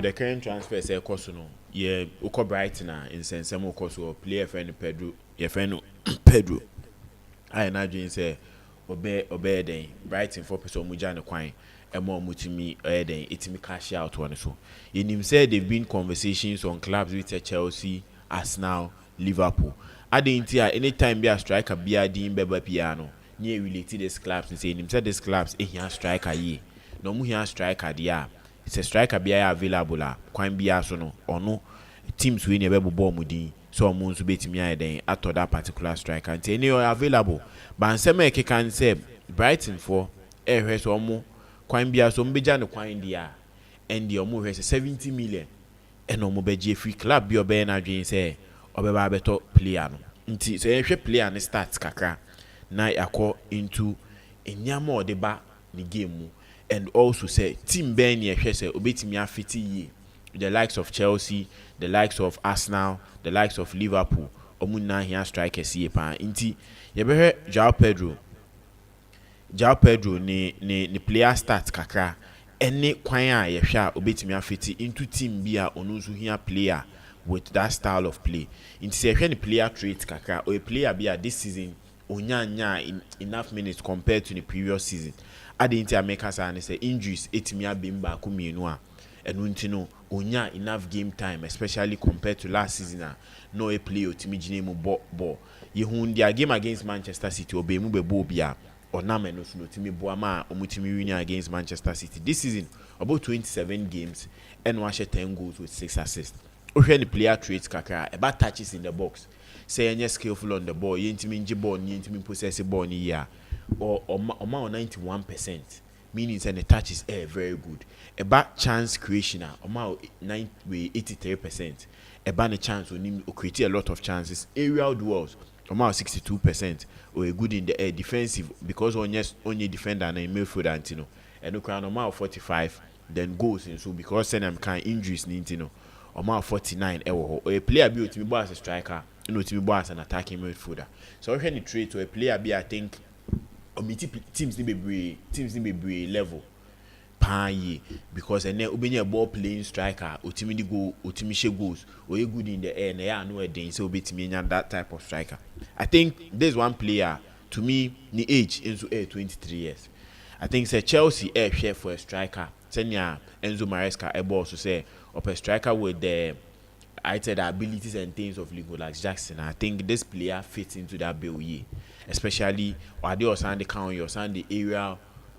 the current transfer say cost no. Yeah, Uko Brighton in sense some cost or player friend Pedro, your friend Pedro. I imagine say obey den Brighton for person muja no kwan e mo mutimi den etimi cash out one so. Him say they've been conversations on clubs with Chelsea, Arsenal, Liverpool. Adentia anytime be a striker be a din beba piano. Near related this clubs and say him said this clubs here striker ye. No mu here striker dia. It's a striker be available kwan be so no or no teams we never ball mudi. So moons bet me then at that particular striker and any available. But some can say Brighton for so more quite be so bejan the quine dia and the omo has 70 million and no be free club be obey na dream say obeba beto player no. Nti so ehwe player ne starts kakra na yakọ into enyama odeba the game mu and also say team ben ehwe say obetimi afiti yi the likes of Chelsea, the likes of Arsenal, the likes of Liverpool, omuna here strikers here pa. Inti yebehwe João Pedro ni player start kakra any kwan a yehwe a obetimi afiti into team bia onu nso here player with that style of play. Inti say hwe ni player trait kakra or a player bia this season onyanya enough minutes compared to the previous season. Adinti America say injuries etimi abimba ku mienu a enu nti no onya enough game time especially compared to last season no a play otimi gine mu ball ye hu dia game against Manchester City obe mu bebo bia onam eno so no timi bo ma omutimi win against Manchester City this season about 27 games and one 10 goals with 6 assists. Ohwe ni player traits kakra about touches in the box say any skillful on the ball ye ntimi nji ball ni ntimi possess ball ni ya or 91%. Meaning and the touch is very good. About chance creation, about 83%. About the chance will create a lot of chances. Aerial duels, about 62%. Or good in the air defensive because only defender and a midfielder Antino. And the crown about 45. Then goals and so because I'm kind injuries Nintino. About 49. Or a player be to be as a striker, to be as an attacking midfielder. So any trade to a player be I think. Teams need be brave level pan because and then obey a ball playing striker ultimately go ultimately goals or you good in the air and they are no then so bit me that type of striker. I think there's one player to me the age Enzo 23 years. I think say Chelsea share for a striker. Senya Enzo Maresca also say of a striker with the the abilities and things of Ligo like Jackson. I think this player fits into that bill especially or they also the count your son the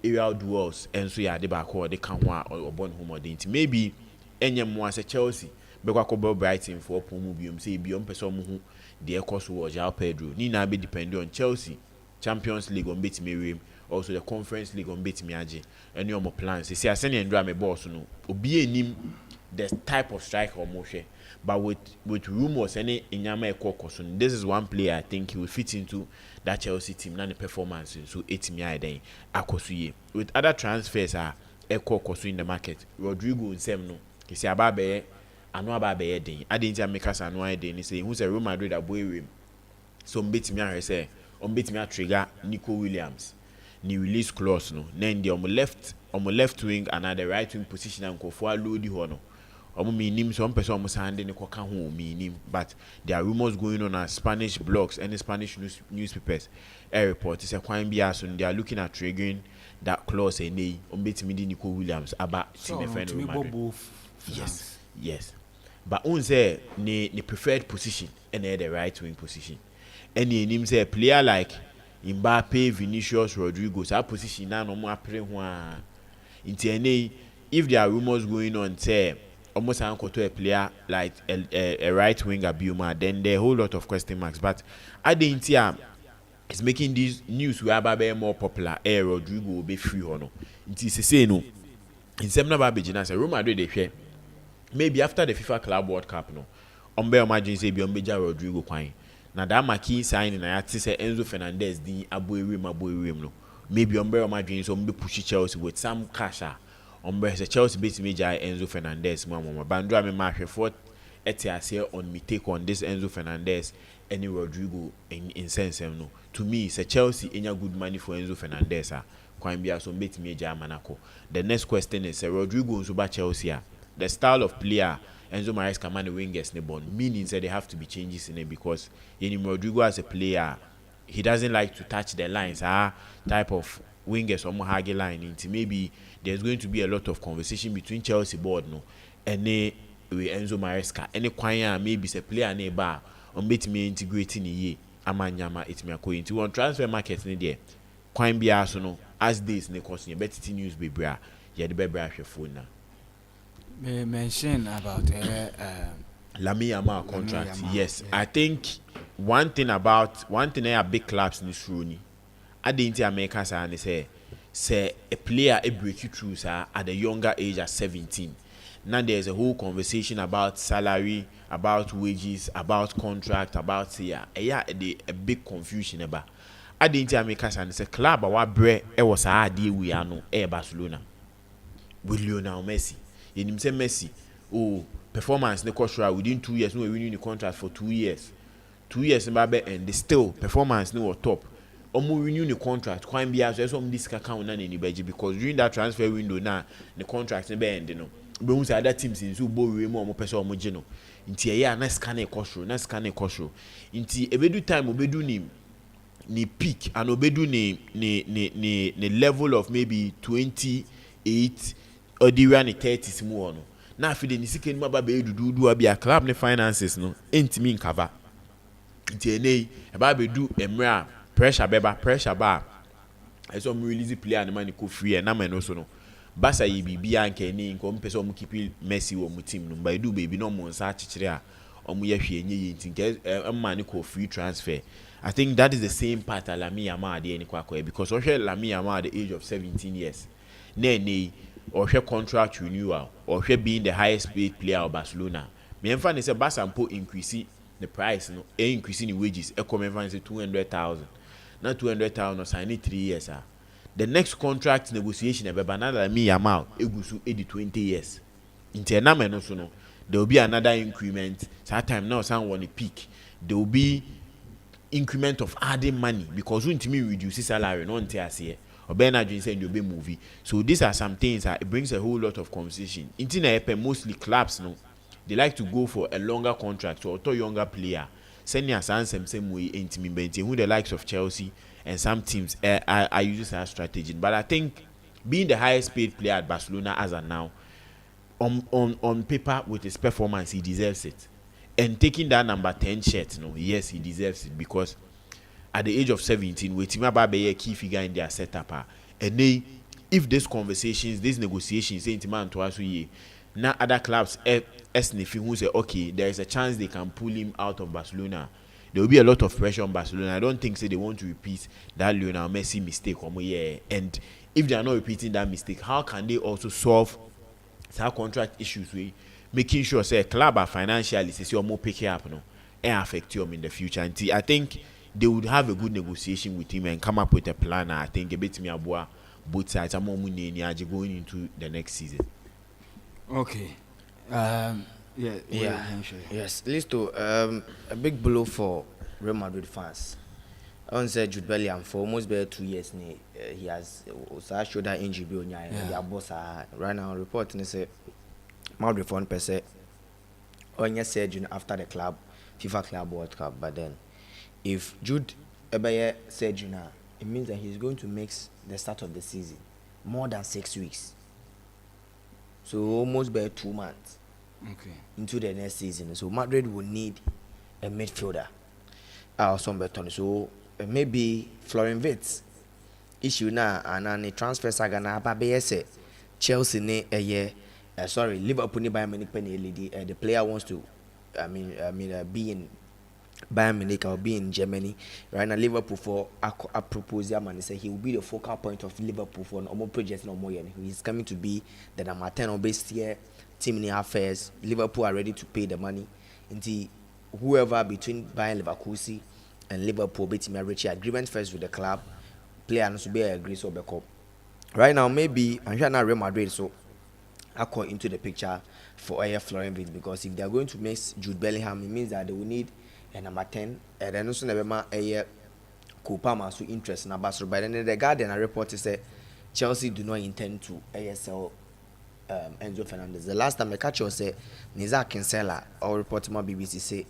aerial duels and so yeah they back or they can or born home or didn't maybe any more as a Chelsea because Brighton for Pomubium say beyond person who the cost was João Pedro ni na be depending on Chelsea Champions League on beat me also the Conference League on beat me aje any more plans say I send and drama boss no obi enim the type of striker or motion. But with rumors any inyama ekokosun, this is one player I think he will fit into that Chelsea team na the performance so 8 million then akosuye. With other transfers are ekokosun in the market. Rodrygo nsem no. He say ababe anu ababe den. Adinti make us anu den. He say who's a Real Madrid aboy so mbetimi ahwe say ombetimi trigger Nico Williams. Ni release clause no. Then the on left wing and at the right wing position and go for load ho no. Minim some person almost handing the minim, but there are rumors going on as Spanish blogs and Spanish newspapers. A report is a crime bias and they are looking at triggering that clause and they umbetimi Nico Williams about team friend. Yes. But on say the preferred position and the right wing position. And the name say a player like Mbappe, Vinicius, Rodrygo, that position now no more one. If there are rumors going on, say almost uncle to a player like a right winger Bioma, then there are a whole lot of question marks. But I think it's making these news where more popular. Rodrygo will be free or no. It is a say no. In some number of Roma Madrid they share. Maybe after the FIFA Club World Cup no. Ombe imagine say Biombe Rodrygo kwai. Now that marquee signing I had to say Enzo Fernandez the aboy no. Maybe Ombe imagine so be push Chelsea with some cash. Umbrella Chelsea beat Major Enzo Fernandez, Mama. Bandra me mark for Etias on me take on this Enzo Fernandez, any Rodrygo in sense. No. To me, it's a Chelsea in good money for Enzo Fernandez. Quite be some beat Major Monaco. The next question is Rodrygo Zuba Chelsea. the style of player Enzo Maresca man the wingers ne born, meaning that there have to be changes in it because Rodrygo as a player, he doesn't like to touch the lines. Type of wingers or Mohage line into maybe there's going to be a lot of conversation between Chelsea board no and Enzo Maresca. Any kwanya maybe a player neighbor or meet me integrating ye amanyama it me a into one transfer market in there. Kwine be no as days ne cost you better news be bra yeah the baby your phone now. Mention about Lamine Yamal contract. Yes, yeah. I think one thing I big clubs in this room, I didn't America say a player a break you through sir at a younger age at 17. Now there's a whole conversation about salary, about wages, about contract, about a big confusion about. I didn't America say club our bread was a idea we are no Barcelona with Lionel Messi. You say Messi, performance ne cost within 2 years, no renewing the contract for 2 years. 2 years and they still performance no top. Omo renew the contract. Quite be as some this account na anybody because during that transfer window now the contract ne be end no. But we say other teams in so bo we more person omo je no. Inti ya na scan e cost. Inti ebedu time obedu ni peak and obedu ni level of maybe 28 or the run 30s more no. Na fi de ni sike ni maba be do abi a club ne finances no entimi nkava. Nti enei e ba be do emra pressure ba. Eso mu release player na man ko free na man no so no. Basa yi bibia nka ni nko mpese o mu keep Messi wo mu team no ba do baby no mo nsa akekere a o mu ye hwe enye yinti nke man ko free transfer. I think that is the same part Lamine Yamal dey ni kwakwa because o hwe Lamine Yamal at the age of 17 years. Na or share contract renewal or share being the highest paid player of Barcelona. Me enfan say Barca po increase the price no increasing the wages e come enfan say 200,000. Now 200,000 or sign 3 years the next contract negotiation e be banana Lamine Yamal egusu 20 years. Interna me no so no there will be another increment. That time now someone want a peak. There will be increment of adding money because when to me reduce salary no until I see or Bernard saying you'll be movie. So these are some things that it brings a whole lot of conversation. In mostly clubs no, they like to go for a longer contract or a younger player. Send your same way intimate who the likes of Chelsea and some teams are using that strategy. But I think being the highest paid player at Barcelona as of now, on paper with his performance, he deserves it. And taking that number 10 shirt, no, yes, he deserves it because at the age of 17, with Timaba be a key figure in their setup. And they, if these conversations, these negotiations, say Timan to us, now other clubs, who say, okay, there is a chance they can pull him out of Barcelona. There will be a lot of pressure on Barcelona. I don't think they want to repeat that Lionel Messi mistake. And if they are not repeating that mistake, how can they also solve some contract issues with making sure say club are financially say more pick up no and affect them in the future? And I think they would have a good negotiation with him and come up with a plan. I think a bit me aboa both sides are more money going into the next season. Okay. Yes. Listo, a big blow for Real Madrid fans. I want to say Jude Bellingham for almost 2 years. He has shoulder injury on your boss. Right now, reporting say Madrid for 1% on your surgery after the FIFA Club World Cup. But then, if Jude Ebeye surgery now, it means that he's going to miss the start of the season more than 6 weeks. So almost 2 months. Okay. Into the next season. So Madrid will need a midfielder. So maybe Florian Wirtz issue now and the transfer saga na say Chelsea ne Liverpool ni Bayern Munich the player wants to be in Bayern Munich or be in Germany. Right now Liverpool for a proposal and say he will be the focal point of Liverpool for no project no more. He's coming to be the number 10 on base here. Team in affairs, Liverpool are ready to pay the money. Until whoever between Bayern Leverkusen and Liverpool between reach agreement first with the club, player and to be agree so back up. Right now, maybe I'm sure not Real Madrid, so I call into the picture for Florian Wirtz because if they are going to make Jude Bellingham, it means that they will need a number 10 and then also never Kupama so interest in Abbas. But then the Guardian report say Chelsea do not intend to sell Enzo Fernandez. The last time I catch you say Niza Kinsella or report my BBC say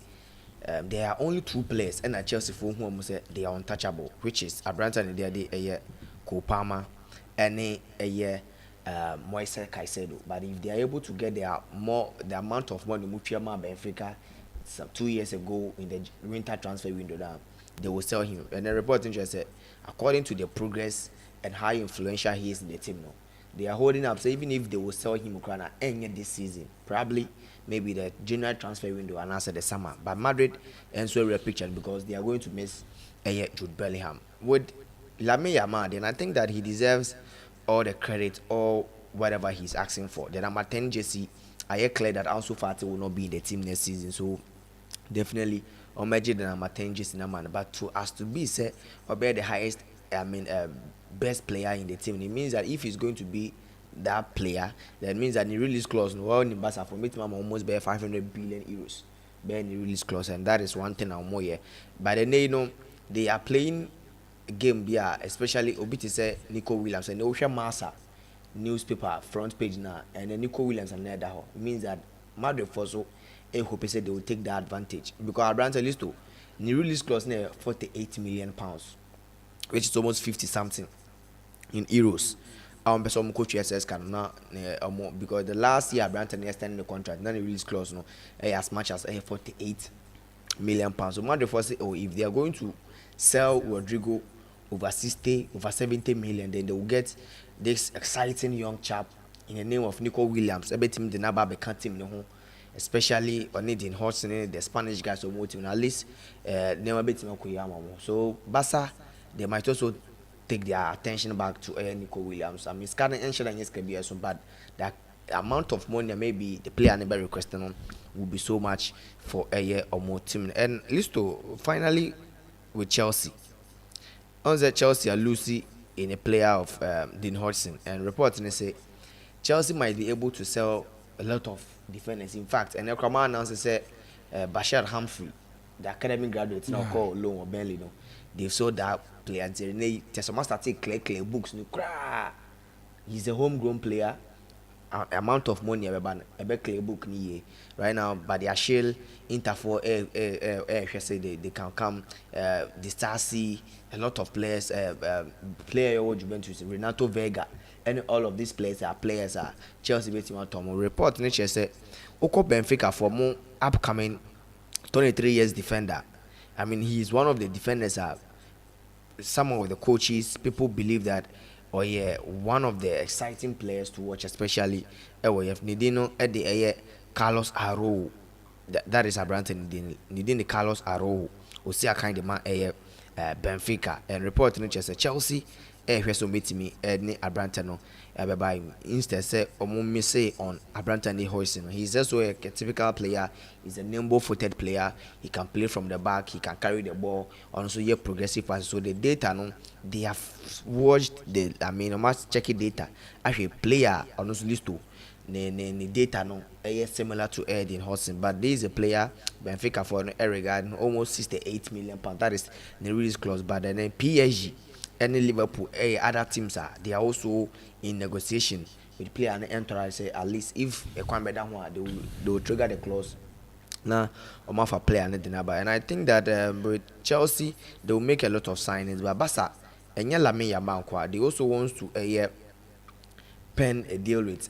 there are only 2 players and at Chelsea for whom say they are untouchable, which is Abranta and a year Kopama and a year Moise Caicedo. But if they are able to get the amount of money Mutuama Benfica some 2 years ago in the winter transfer window down, they will sell him. And the report interest said, according to the progress and how influential he is in the team now, they are holding up. So even if they will sell him Ukraine any this season, probably maybe the January transfer window and answer the summer. But Madrid and so a picture because they are going to miss Jude Bellingham. With Lamine Yamal, then I think that he deserves all the credit or whatever he's asking for. The number 10 jersey, I hear clear that also Fati will not be in the team next season. So definitely on Madrid the number 10 jersey number. But to us to be said or be the highest, best player in the team, it means that if he's going to be that player, that means that the release clause well in Barca for me to almost bear 500 billion euros bear the release clause, and that is one thing I'm more here. But then they are playing a game here, especially Obiti say Nico Williams and Ocean Massa newspaper front page now, and then Nico Williams and there. It means that Madrid for so I hope said they will take the advantage because Abranta list to the release clause near 48 million pounds, which is almost 50 something in euros. Some coach SS can not because the last year Branton extended the contract, then the release clause as much as 48 million pounds. So Madrid for say, if they are going to sell Rodrygo over 60, over 70 million, then they will get this exciting young chap in the name of Nico Williams. Every team the number become team especially on it in Hodgson, the Spanish guys or more team at least never beat him. So Barca, they might also take their attention back to Nico Williams. I mean, Scarlett and yes can be so bad. That amount of money maybe the player never requesting on will be so much for a year or more team. And Listo finally with Chelsea. On the Chelsea are Lucy in a player of Dean Hodgson, and reporting say Chelsea might be able to sell a lot of defenders. In fact, and Ekrama announced say Bashar Humphrey, the academy graduate now called loan or Bentley, they've sold that player. They started clear books. He's a homegrown player. Amount of money a clear book right now, but they are shell Interfor say they can come the Stasi, a lot of players player Juventus, Renato Vega, and all of these players are Chelsea betting on Tom report nature say Oko Benfica for more upcoming 23 years defender. I mean, he is one of the defenders. Some of the coaches, people believe that, one of the exciting players to watch, especially Nidino at the Carlos Arroyo. That is a brand Nidino Carlos Arroyo. We see a kind of man Benfica and reporting just Chelsea. So meet me Edney Abrantano by instead say say on Abrantani Hoyson. He's also a typical player. He's a nimble-footed player. He can play from the back. He can carry the ball. Also, progressive passes. So the data, they have watched I must check it data. Actually, player on this list too. The data similar to Eden Hodgson, but this is a player Benfica for a regard almost 68 million pounds. That is the release clause. But then PSG. Any Liverpool, other teams they are also in negotiation with player and entourage. Say at least if a one they will trigger the clause. Now, I'm off a player and and I think that with Chelsea they will make a lot of signings. But Barca and Lamine Yamal, they also want to pen a deal with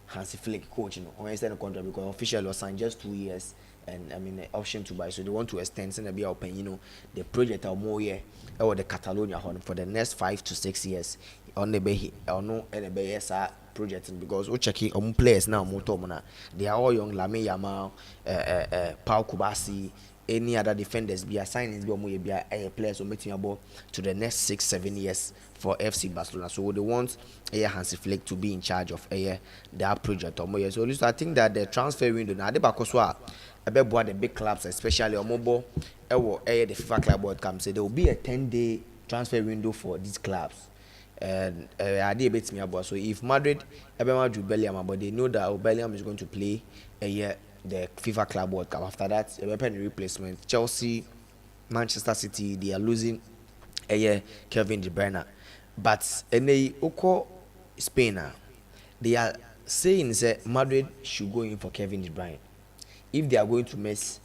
Hansi Flick coach, on extend the contract because officially was signed just 2 years. And I mean the option to buy, so they want to extend and be open, the project or more or the Catalonia for the next 5 to 6 years on the bay or no and the project because we checking on players now they are all young. Lamine Yamal, Pau Kubasi, any other defenders be assigned be a players who making about to the next 6-7 years for FC Barcelona. So they want Hansi Flick to be in charge of that project or more. So I think that the transfer window now about the big clubs, especially on mobile, the FIFA Club World Cup, say there will be a 10-day transfer window for these clubs. And I did bet me about. So if Madrid, Madrid Bellingham, but they know that Bellingham is going to play the FIFA Club World Cup. After that, a weapon replacement. Chelsea, Manchester City, they are losing Kevin De Bruyne. But they Spain, they are saying that Madrid should go in for Kevin De Bruyne. If they are going to mess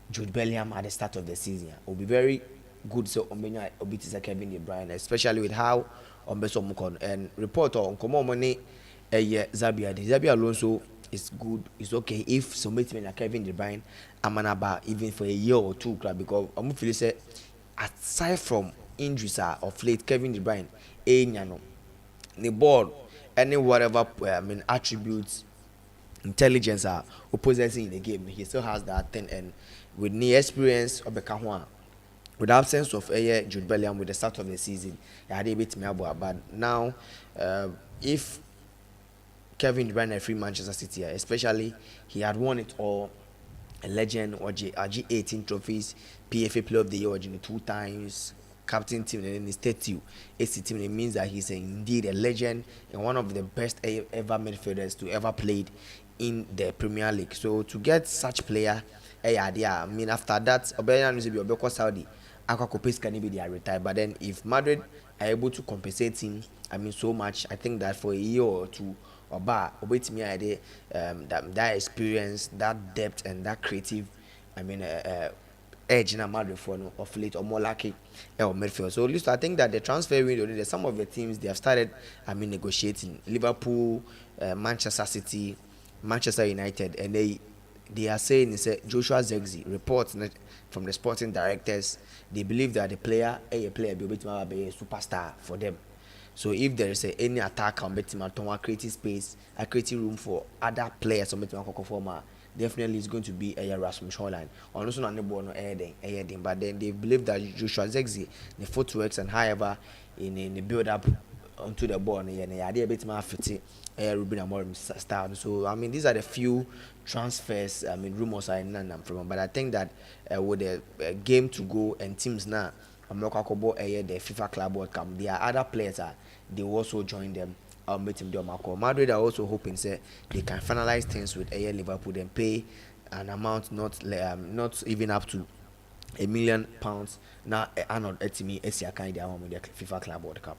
Jude Bellingham at the start of the season, it will be very good. So Ombenya Obiti Kevin De Bruyne, especially with how Ombeso Mukon and report on Komo Money Zabia. Zabia Alonso is good. It's okay if somebody like Kevin De Bruyne Amanaba even for a year or two, because I'm feel say aside from injuries of late, Kevin De Bruyne, the ball, any whatever attributes, intelligence are possessing in the game, he still has that thing. And with the experience of Bekahua, with the absence of Jude Bellingham with the start of the season, I had a bit me about. But now, if Kevin De Bruyne free Manchester City, especially he had won it all, a legend or G18 trophies, PFA Player of the Year or 2 times, captain team, and then his 30 AC team. It means that he's indeed a legend and one of the best ever midfielders to ever played in the Premier League. So to get such player, I mean after that, Obama Saudi, Akakopes can be their retire. But then if Madrid are able to compensate him, I mean so much, I think that for a year or two, wait me idea that experience, that depth, and that creative, edge in a Madrid for of late or more lucky or midfield. So at least I think that the transfer window, some of the teams they have started, negotiating. Liverpool, Manchester City, Manchester United, and they are saying it's Joshua Zirkzee reports from the sporting directors. They believe that the player, a player, be a superstar for them. So if there is any attack on Betima, creating space, creating room for other players on Betima, definitely it's going to be a Rasmus Hojlund. Also not the ball no but then they believe that Joshua Zirkzee, the footworks and however in the build up onto the ball, and the idea a bit more fitting Ruben Amorim style. So I mean these are the few transfers rumors are in from, but I think that with the game to go and teams now, I'm not going to the FIFA Club World Cup. There are other players they will also join them. Madrid are also hoping say they can finalize things with Liverpool and pay an amount not even up to £1 million now. Another estimate kind of FIFA Club World Cup.